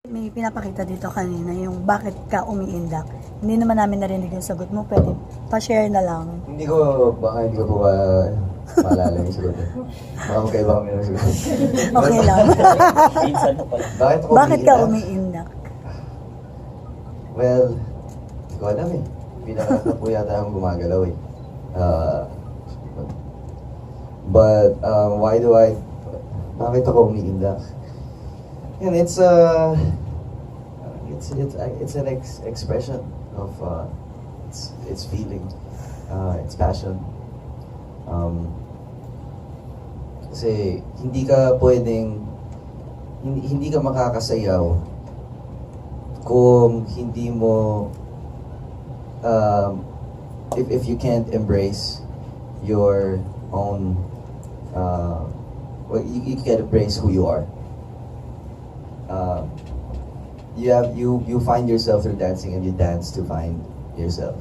May pinapakita dito kanina yung bakit ka umiindak. Hindi naman namin narinig yung sagot mo. Pwede pa-share na lang. Hindi ko po maalala yung sagot. Baka magkaiba kami ng sagot. Okay lang. Bakit ka umiindak? Well, hindi ko alam eh. Pinakata po yata akong gumagalaw eh. But bakit ako umiindak? And it's an expression of its feeling, its passion. Kasi hindi ka makakasayaw kung hindi mo if you can't embrace your own you can't embrace who you are. You find yourself through dancing, and you dance to find yourself.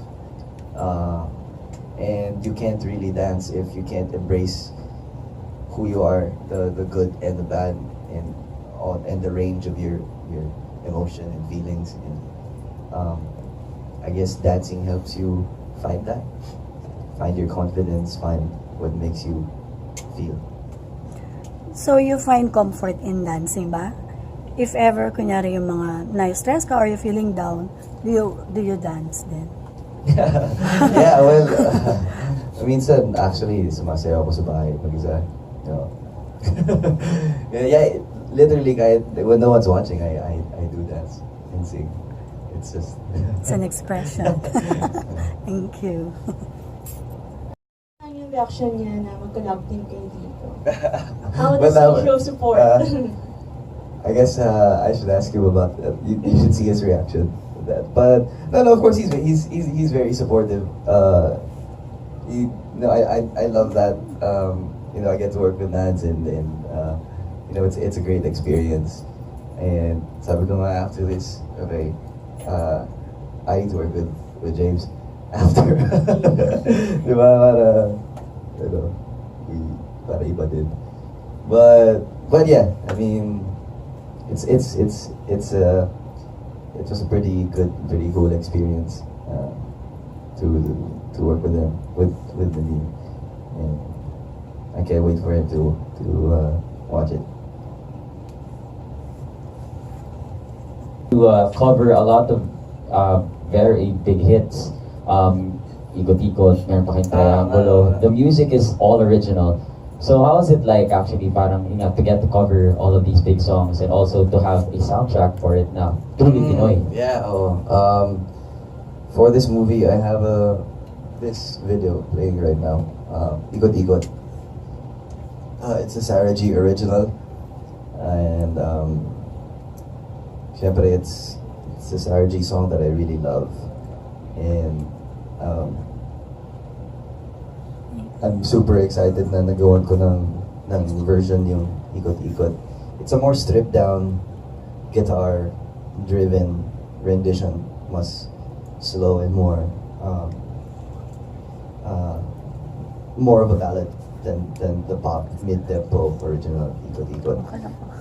And you can't really dance if you can't embrace who you are, the good and the bad, and the range of your emotion and feelings. And I guess dancing helps you find that, find your confidence, find what makes you feel. So you find comfort in dancing ba? If ever, kunyari yung mga na-stress ka or you're feeling down, do you dance then? Yeah, well, minsan actually sumasayaw ako sa bahay mag-isa. You know? Yeah, literally kahit when no one's watching, I do dance and sing. It's just It's an expression. Thank you. Ano yung reaction niya na mag-collab team kayo dito? How But does he show support? I guess I should ask you about that. You should see his reaction to that. But no, of course he's very supportive. I love that. I get to work with Nads, and it's a great experience. And sabi ko nga after this, okay, I need to work with James after. Di ba? Para iba din. But yeah, I mean, it was a pretty cool experience to work with them, with Nadine, and I can't wait for him to watch it. To cover a lot of very big hits, Ikot-Ikot, meron pa kayong Triangulo. The music is all original. So how is it like actually parang to get to cover all of these big songs and also to have a soundtrack for it now? Truly Pinoy. Yeah. For this movie, I have this video playing right now. Ikot-Ikot. It's a Sarah G original, and syempre it's a Sarah G song that I really love, and I'm super excited na nagawan ko ng version yung Ikot-Ikot. It's a more stripped down, guitar driven rendition, mas slow and more of a ballad than the pop mid-tempo original Ikot-Ikot.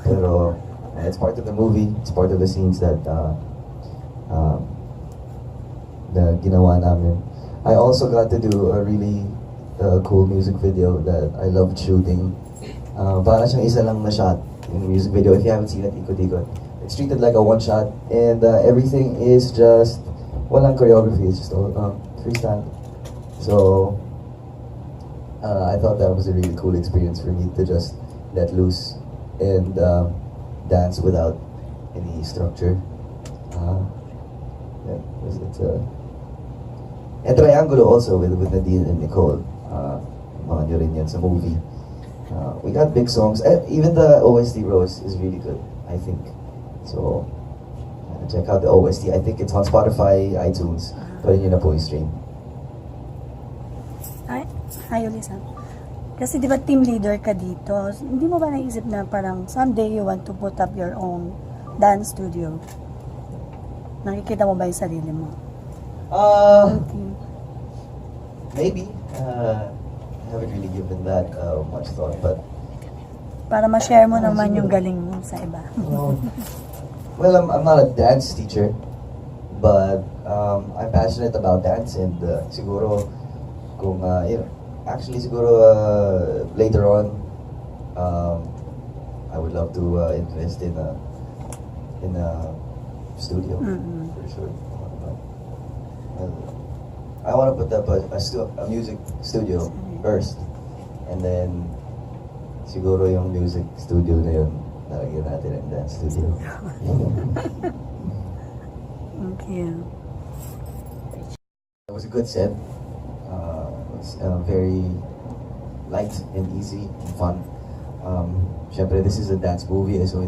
Pero it's part of the movie, it's part of the scenes that ginawa namin. I also got to do a really cool music video that I loved shooting. Para siyang isa lang na shot in the music video. If you haven't seen it, Ikot-Ikot. It's treated like a one shot, and everything is just walang choreography. It's just all freestyle. So I thought that was a really cool experience for me to just let loose and dance without any structure. And Triangulo also with Nadine and Nicole. Mga nyo rin yan sa movie. We got big songs. Even the OST Rose is really good, I think. So check out the OST. I think it's on Spotify, iTunes. Pwede nyo na po i-stream. Hi, Ulisa. Kasi di ba team leader ka dito? Hindi mo ba naisip na parang someday you want to put up your own dance studio? Nakikita mo ba yung sarili mo? Maybe. I haven't really given that much thought, but Para ma-share mo naman yung galing mo sa iba. well, I'm not a dance teacher, but I'm passionate about dance, and siguro kung you know, actually siguro later on, I would love to invest in a studio for sure. I want to put up a music studio first, and then siguro yung music studio na yun, nalagyan natin ang dance studio. Okay. It was a good set. It's very light and easy and fun. Syempre, this is a dance movie, so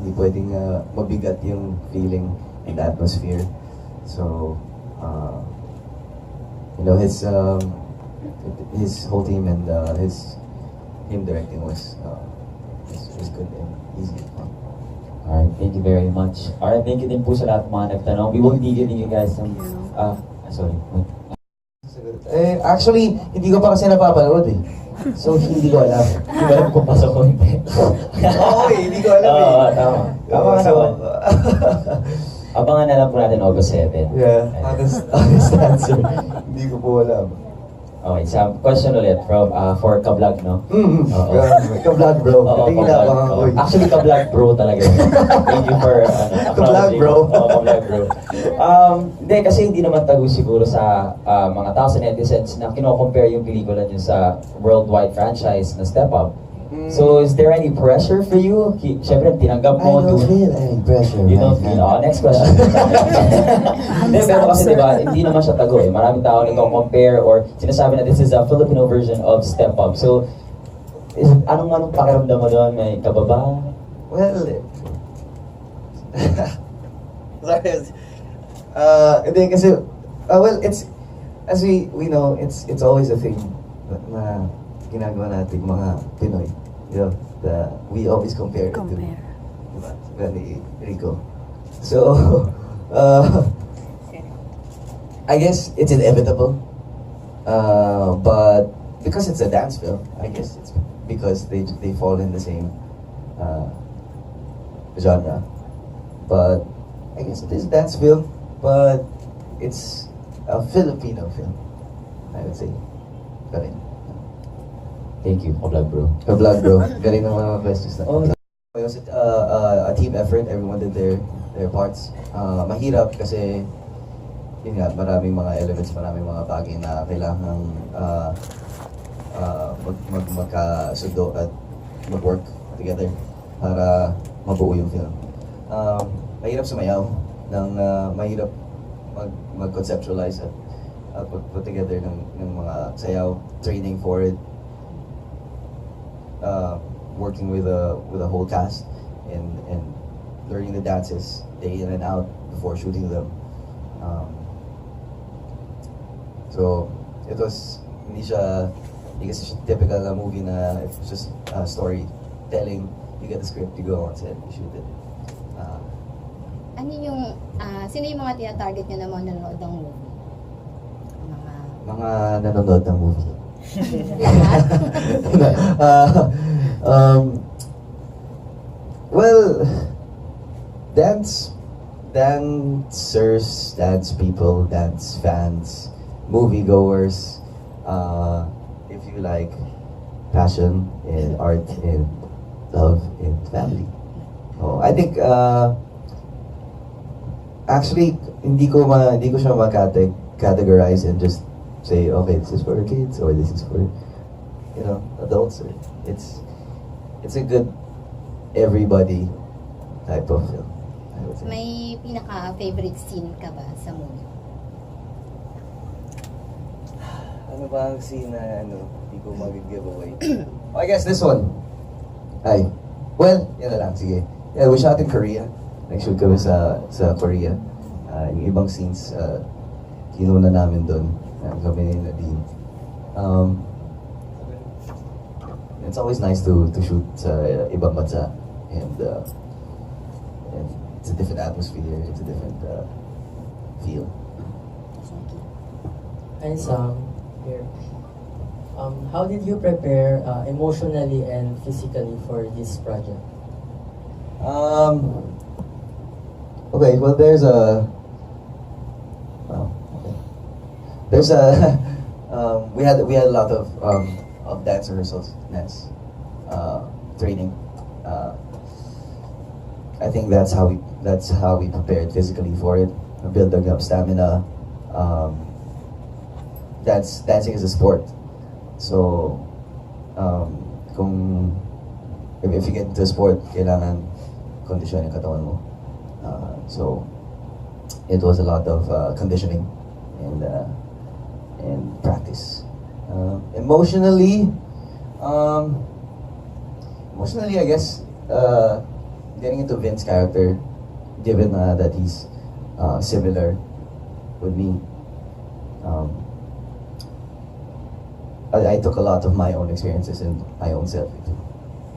hindi pwedeng mabigat yung feeling and atmosphere. So, you know, his whole team and him directing was good and easy and fun. Alright, thank you very much. Alright, thank you din po sa lahat ng mga nagtanong. We won't be giving you guys some... sorry. Actually, hindi ko pa kasi napapanood eh. So, hindi ko alam. Hindi ko alam kung pasok ko hindi. Oo hindi ko alam eh. Oo, tama. Tama ka So, naman. Abangan na lang po natin August 7. yeah, honest answer. Hindi ko po alam. Okay, so question ulit from for Kablog, no? Oo. Ka-vlog bro. Oo, Tingin na Kablog. baka Oo. ko. Actually, Kablog bro talaga. Thank you for Kablog, bro. Oo, Kablog bro. Hindi, kasi hindi naman tago siguro sa mga tao sa netizens na kino-compare yung pelikula niyo sa worldwide franchise na Step Up. So, is there any pressure for you? Siyempre, tinanggap I mo. don't feel any pressure. You don't feel. Next question. Hindi, pero kasi diba, hindi naman siya tago eh. Maraming tao nagko-compare or sinasabi na this is a Filipino version of Step Up. So, anong pakiramdam mo doon? May kababa? Well, sorry. Hindi kasi, well, it's, as we know, it's always a thing na ginagawa natin mga Pinoy. You know, we always compare it to, diba, ni Rico. So, I guess it's inevitable. But because it's a dance film, I guess it's because they fall in the same genre. But I guess it is a dance film, but it's a Filipino film, I would say. Galing. Thank you, Kablog bro. Ka-vlog bro. Galing ng mga questions na. It was a team effort. Everyone did their parts. Mahirap kasi yun nga, maraming mga elements, maraming mga bagay na kailangang magkasundo at mag-work together para mabuo yung film. Mahirap sumayaw, mahirap mag-conceptualize at put together ng mga sayaw, training for it, working with a whole cast and learning the dances day in and out before shooting them. So it was hindi kasi siya typical na movie na it's just storytelling. You get the script, you go on set, you shoot it. Ano yung, sino yung mga tina-target nyo na mga nanonood ng movie? Mga nanonood ng movie. Well, dancers, dance people, dance fans, moviegoers, if you like passion and art and love and family. Oh, I think actually hindi ko siya categorize and just say, okay, this is for kids or this is for, you know, adults. It's a good everybody type of film, I would say. May pinaka-favorite scene ka ba sa movie? Ano ba ang scene na hindi ko mag-give away? I guess this one. Well, yan na lang, sige. Yeah, we shot in Korea. Nag-shoot kami sa Korea. Yung ibang scenes, kinuna namin doon. Kami ni Nadine. It's always nice to shoot sa ibang bansa. And it's a different atmosphere, it's a different feel. Hi Sam, here. How did you prepare emotionally and physically for this project? Okay, well, well, okay. There's a, we had a lot of dance rehearsals, training. I think that's how we prepared physically for it, building up stamina. Dancing is a sport, so kung if you get into a sport, kailangan kondisyon yung katawan mo. So it was a lot of conditioning and practice. Emotionally, I guess getting into Vince's character, given that he's similar with me. I took a lot of my own experiences and my own self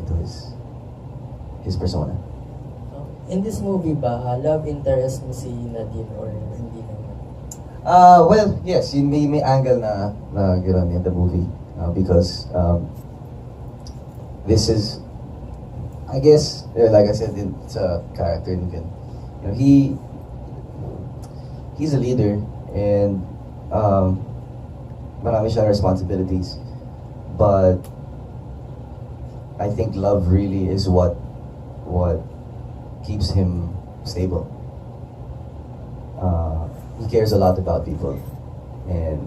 into his persona. In this movie ba, love interest mo si Nadine or hindi naman? Well, yes, yun may angle na gano'n in the movie because this is, I guess, like I said, it's a character in Vin. You know, he's a leader and marami siyang responsibilities, but I think love really is what keeps him stable. He cares a lot about people, and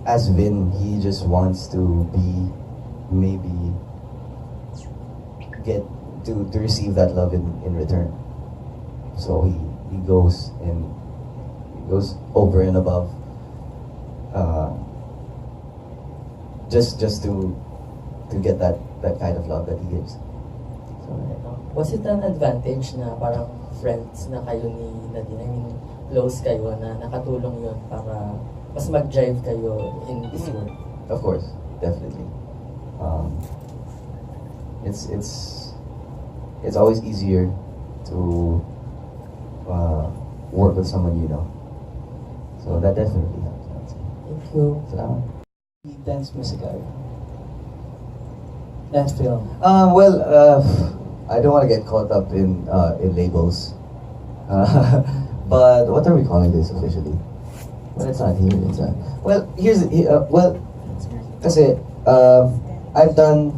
as Vin, he just wants to be maybe get to receive that love in return. So he goes over and above. Just to get that kind of love that he gives. So, Was it an advantage na parang friends na kayo ni Nadine? I mean, close kayo na nakatulong yun para mas mag-drive kayo in this work? of course, definitely. It's always easier to work with someone you know. So that definitely helps. Thank you. Salamat. Dance musical. Dance film. Well, I don't want to get caught up in labels. But what are we calling this officially? Well, it's not here. It's not. Well, kasi I've done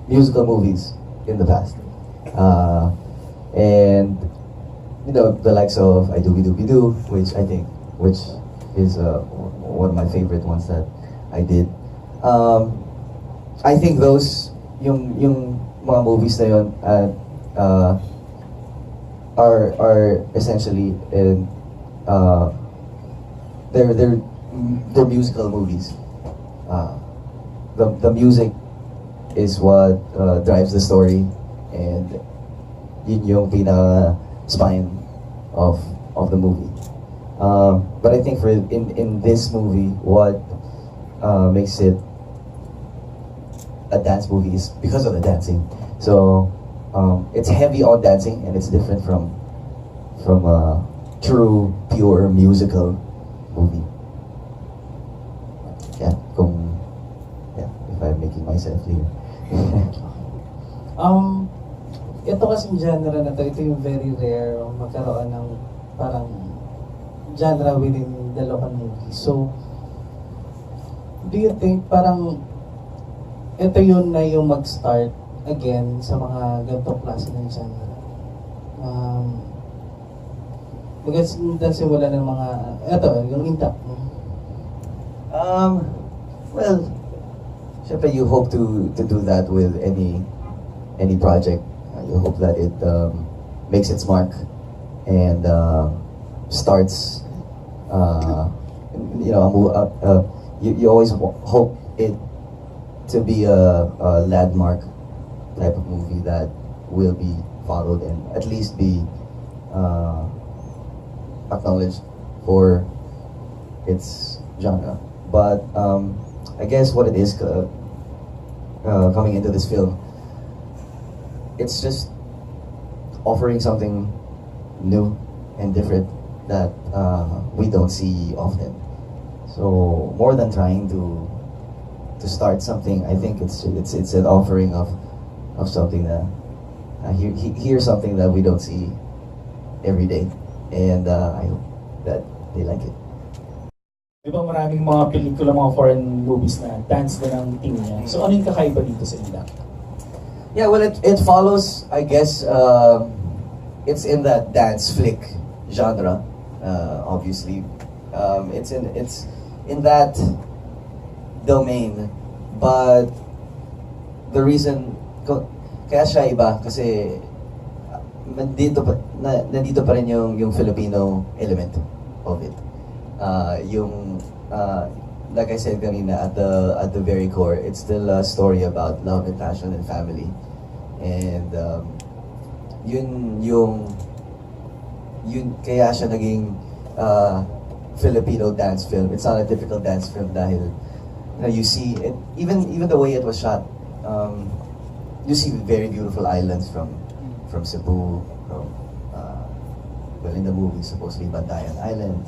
musical movies in the past, and you know the likes of I Doobie Doobie Doo, which is one of my favorite ones that I did. I think those yung mga movies na yun are essentially in they're musical movies. The music is what drives the story, and yun yung pinaka spine of the movie. But I think for in this movie, what makes it a dance movie is because of the dancing. So it's heavy on dancing, and it's different from a true pure musical movie. If I'm making myself clear. Ito kasing genre na to, ito yung very rare magkaroon ng parang genre within the local movie. So, do you think parang ito yun na yung mag-start again sa mga ganitong klase ng genre? Because simula ng mga, ito, yung Indak. Well, syempre you hope to do that with any project. You hope that it makes its mark and starts. You always hope it to be a landmark type of movie that will be followed and at least be acknowledged for its genre. But I guess what it is coming into this film, it's just offering something new and different that we don't see often. So more than trying to start something, I think it's an offering of something hear something that we don't see every day, and I hope that they like it. Di ba maraming mga pelikula, mga foreign movies na dance din ang team niya. So ano yung kakaiba dito sa Indak? Yeah, well, it follows, I guess, it's in that dance flick genre, obviously. It's in that domain, but the reason kaya siya iba kasi nandito pa rin yung Filipino element of it. Like I said kanina, at the very core, it's still a story about love and passion and family. And yun kaya siya naging Filipino dance film. It's not a typical dance film dahil you see it, even the way it was shot. You see very beautiful islands from Cebu, from well, in the movie supposedly Bantayan Island.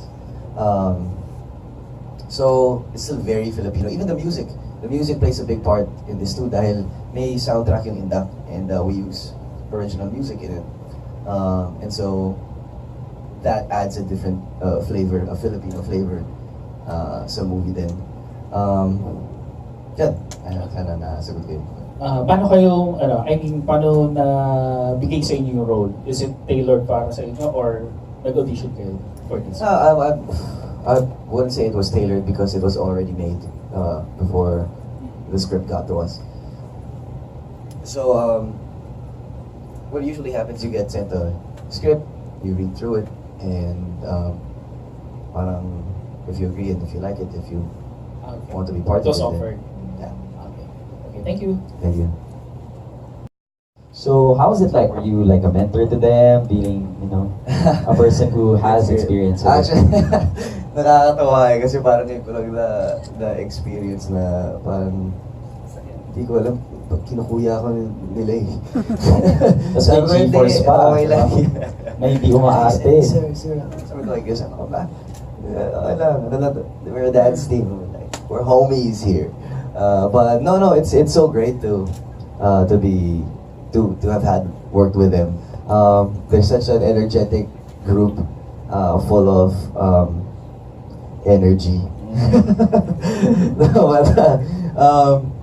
So it's still very Filipino. Even the music plays a big part in this too dahil may soundtrack yung Indak, and we use original music in it. And so that adds a different flavor, a Filipino flavor sa movie din. Yan, sana nasagot ko yun. Paano kayo, paano na bigay sa inyo yung role? Is it tailored para sa inyo or nag-audition kayo for this? I wouldn't say it was tailored because it was already made before the script got to us. So, what usually happens, you get sent a script, you read through it, and parang if you agree and if you like it, if you want to be part It of was it, offered. then, Okay, thank you. thank you. So how was it like? Were you like a mentor to them, being, a person who has experience? With it? Actually, nakakatawa kasi parang ngayon ko lang na experience na parang hindi ko alam, kinukuya ako nila eh. Tapos may G-force pa, okay lang. Na hindi umaate. Sir, sabi ko like, ano ka ba? Okay lang, we're a dance team. Like, we're homies here. But no, it's so great to have had worked with them. They're such an energetic group, full of energy. No, but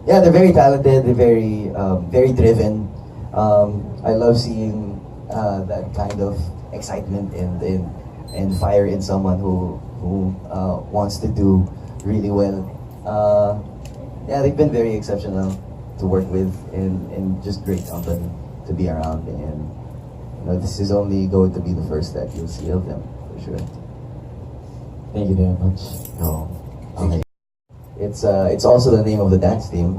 yeah, they're very talented. They're very driven. I love seeing that kind of excitement and fire in someone who wants to do really well. Yeah, they've been very exceptional to work with, and just great company to be around. And this is only going to be the first that you'll see of them for sure. Thank you very much. No, okay. It's also the name of the dance team.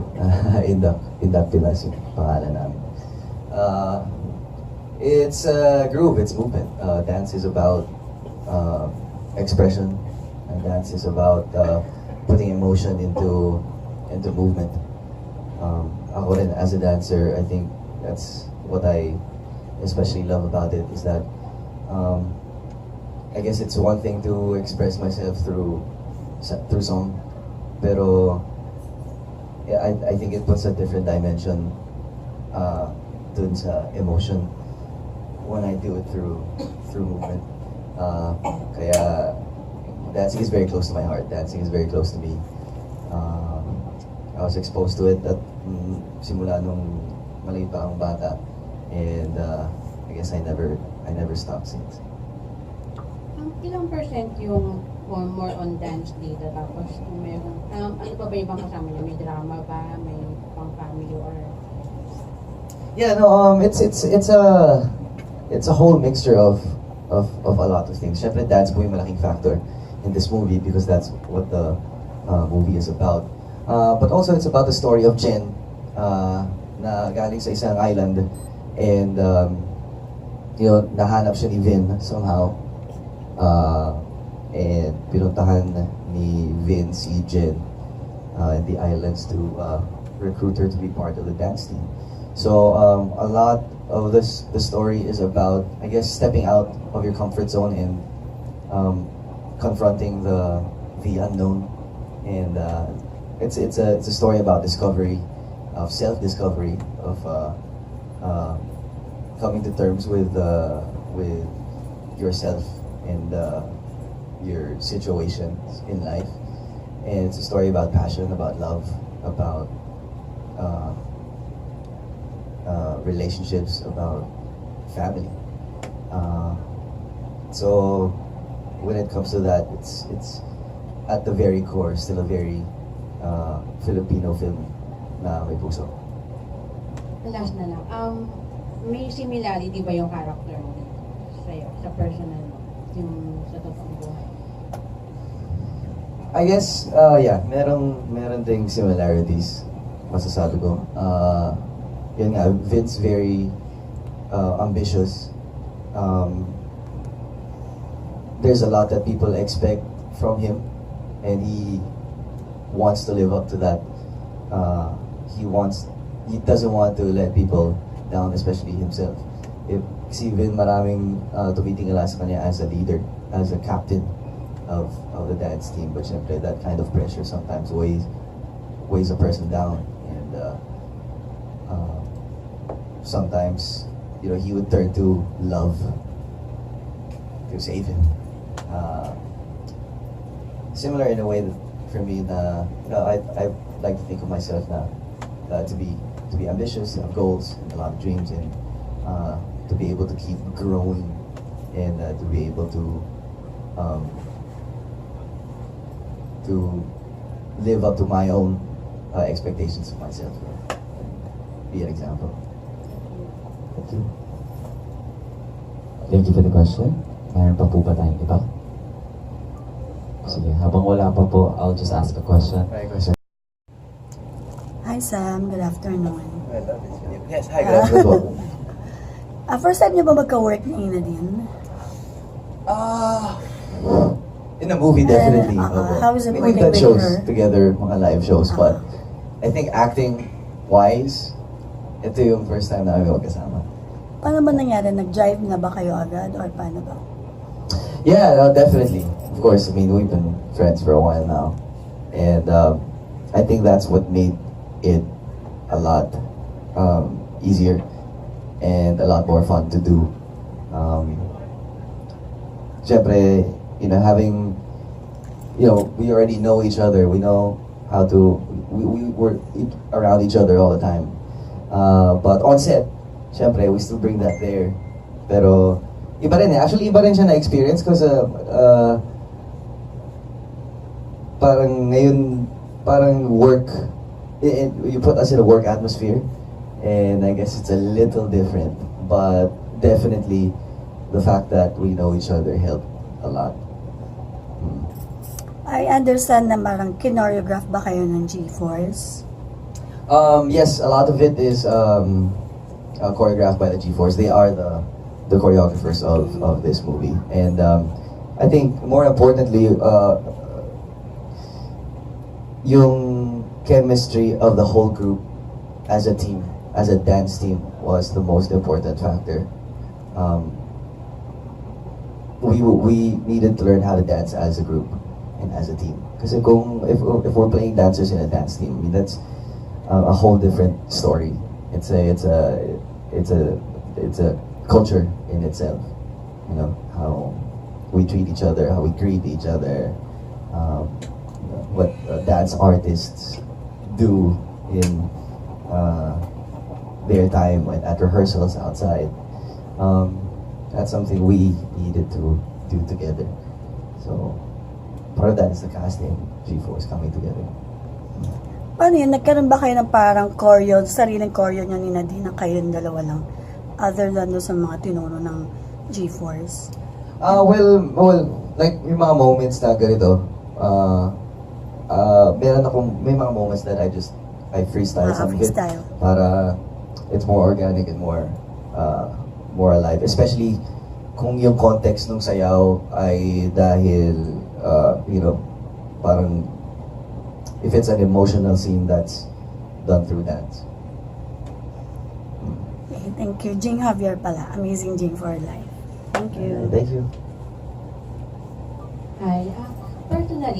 Indak Pilas yung pangalan namin. It's groove, it's movement. Dance is about expression, and dance is about putting emotion into movement. Ako rin, as a dancer, I think that's what I especially love about it, is that I guess it's one thing to express myself through song, pero yeah, I think it puts a different dimension dun sa emotion when I do it through movement. Kaya dancing is very close to my heart. Dancing is very close to me. I was exposed to it at simula nung maliit pa akong bata, and I guess I never stopped since. Ilang percent yung more on dance dito, tapos meron, ano pa ba ibang kasama niya? May drama ba? May pang family or? Yeah, no, it's a whole mixture of a lot of things. Syempre, dance po yung malaking factor in this movie because that's what the movie is about. But also, it's about the story of Jen na galing sa isang island, and nahanap siya ni Vin somehow. And pinuntahan ni Vin si Jen in the islands to recruit her to be part of the dance team. So a lot of the story is about, I guess, stepping out of your comfort zone and confronting the unknown. And it's a story about discovery, of self-discovery, of coming to terms with yourself and your situations in life. And it's a story about passion, about love, about relationships, about family. So when it comes to that, it's at the very core still a very Filipino film na may puso. Last na lang. May similarity ba yung character mo dito sa'yo, sa personal mo, yung sa totoong buhay? I guess, yeah, meron ding similarities, masasabi ko. Yun nga, Vince very ambitious. There's a lot that people expect from him, and he wants to live up to that. He doesn't want to let people down, especially himself. Si Vin, maraming tumitingala sa kanya as a leader, as a captain of the dance team. But syempre, that kind of pressure sometimes weighs a person down. And sometimes, he would turn to love to save him. Similar in a way that for me, I like to think of myself now to be ambitious, to have goals and a lot of dreams, and to be able to keep growing, and to be able to live up to my own expectations of myself. Be an example. Thank you. Thank you for the question. Mayroon pa po ba tayong iba? Sige, habang wala pa po, I'll just ask a question. Question. Hi Sam, good afternoon. I love this video. Yes, hi, good afternoon. First time niyo ba magka-work ni Nadine? In the movie, definitely. How is it We've working done with shows her? together, mga live shows, but I think acting-wise, ito yung first time na kami magkasama. Paano ba nangyari? Nag-jive na ba kayo agad or paano ba? Yeah, definitely. Of course, I mean, we've been friends for a while now. And I think that's what made it a lot easier and a lot more fun to do. Siyempre, having, we already know each other. We know how to, we were around each other all the time. But on set, siyempre, we still bring that there. Pero, iba rin eh. Actually, iba rin siya na-experience kasi parang ngayon, parang work, you put us in a work atmosphere, and I guess it's a little different. But definitely, the fact that we know each other helped a lot. I understand na parang kinoreograph ba kayo ng G-Force? Yes, a lot of it is choreographed by the G-Force. They are the choreographers of this movie. And I think more importantly, yung chemistry of the whole group as a team, as a dance team, was the most important factor. We needed to learn how to dance as a group and as a team. Kasi if we're playing dancers in a dance team, I mean, that's a whole different story. It's a culture in itself. How we treat each other, how we greet each other, what dance artists do in their time at rehearsals outside. That's something we needed to do together. So part of that is the casting, G-Force coming together. Paano yun? Nagkaroon ba kayo ng parang choreo, sariling choreo nyo ni Nadine na kayong dalawa lang? Other than sa mga tinuno ng G-Force? Well, like yung mga moments na ganito, may mga moments that I freestyle something freestyle. para it's more organic and more alive. Especially kung yung context ng sayaw ay dahil, parang if it's an emotional scene that's done through dance. Okay, thank you. Jing Javier pala. Amazing Jing for life. Thank you. Thank you. Hi. Personally,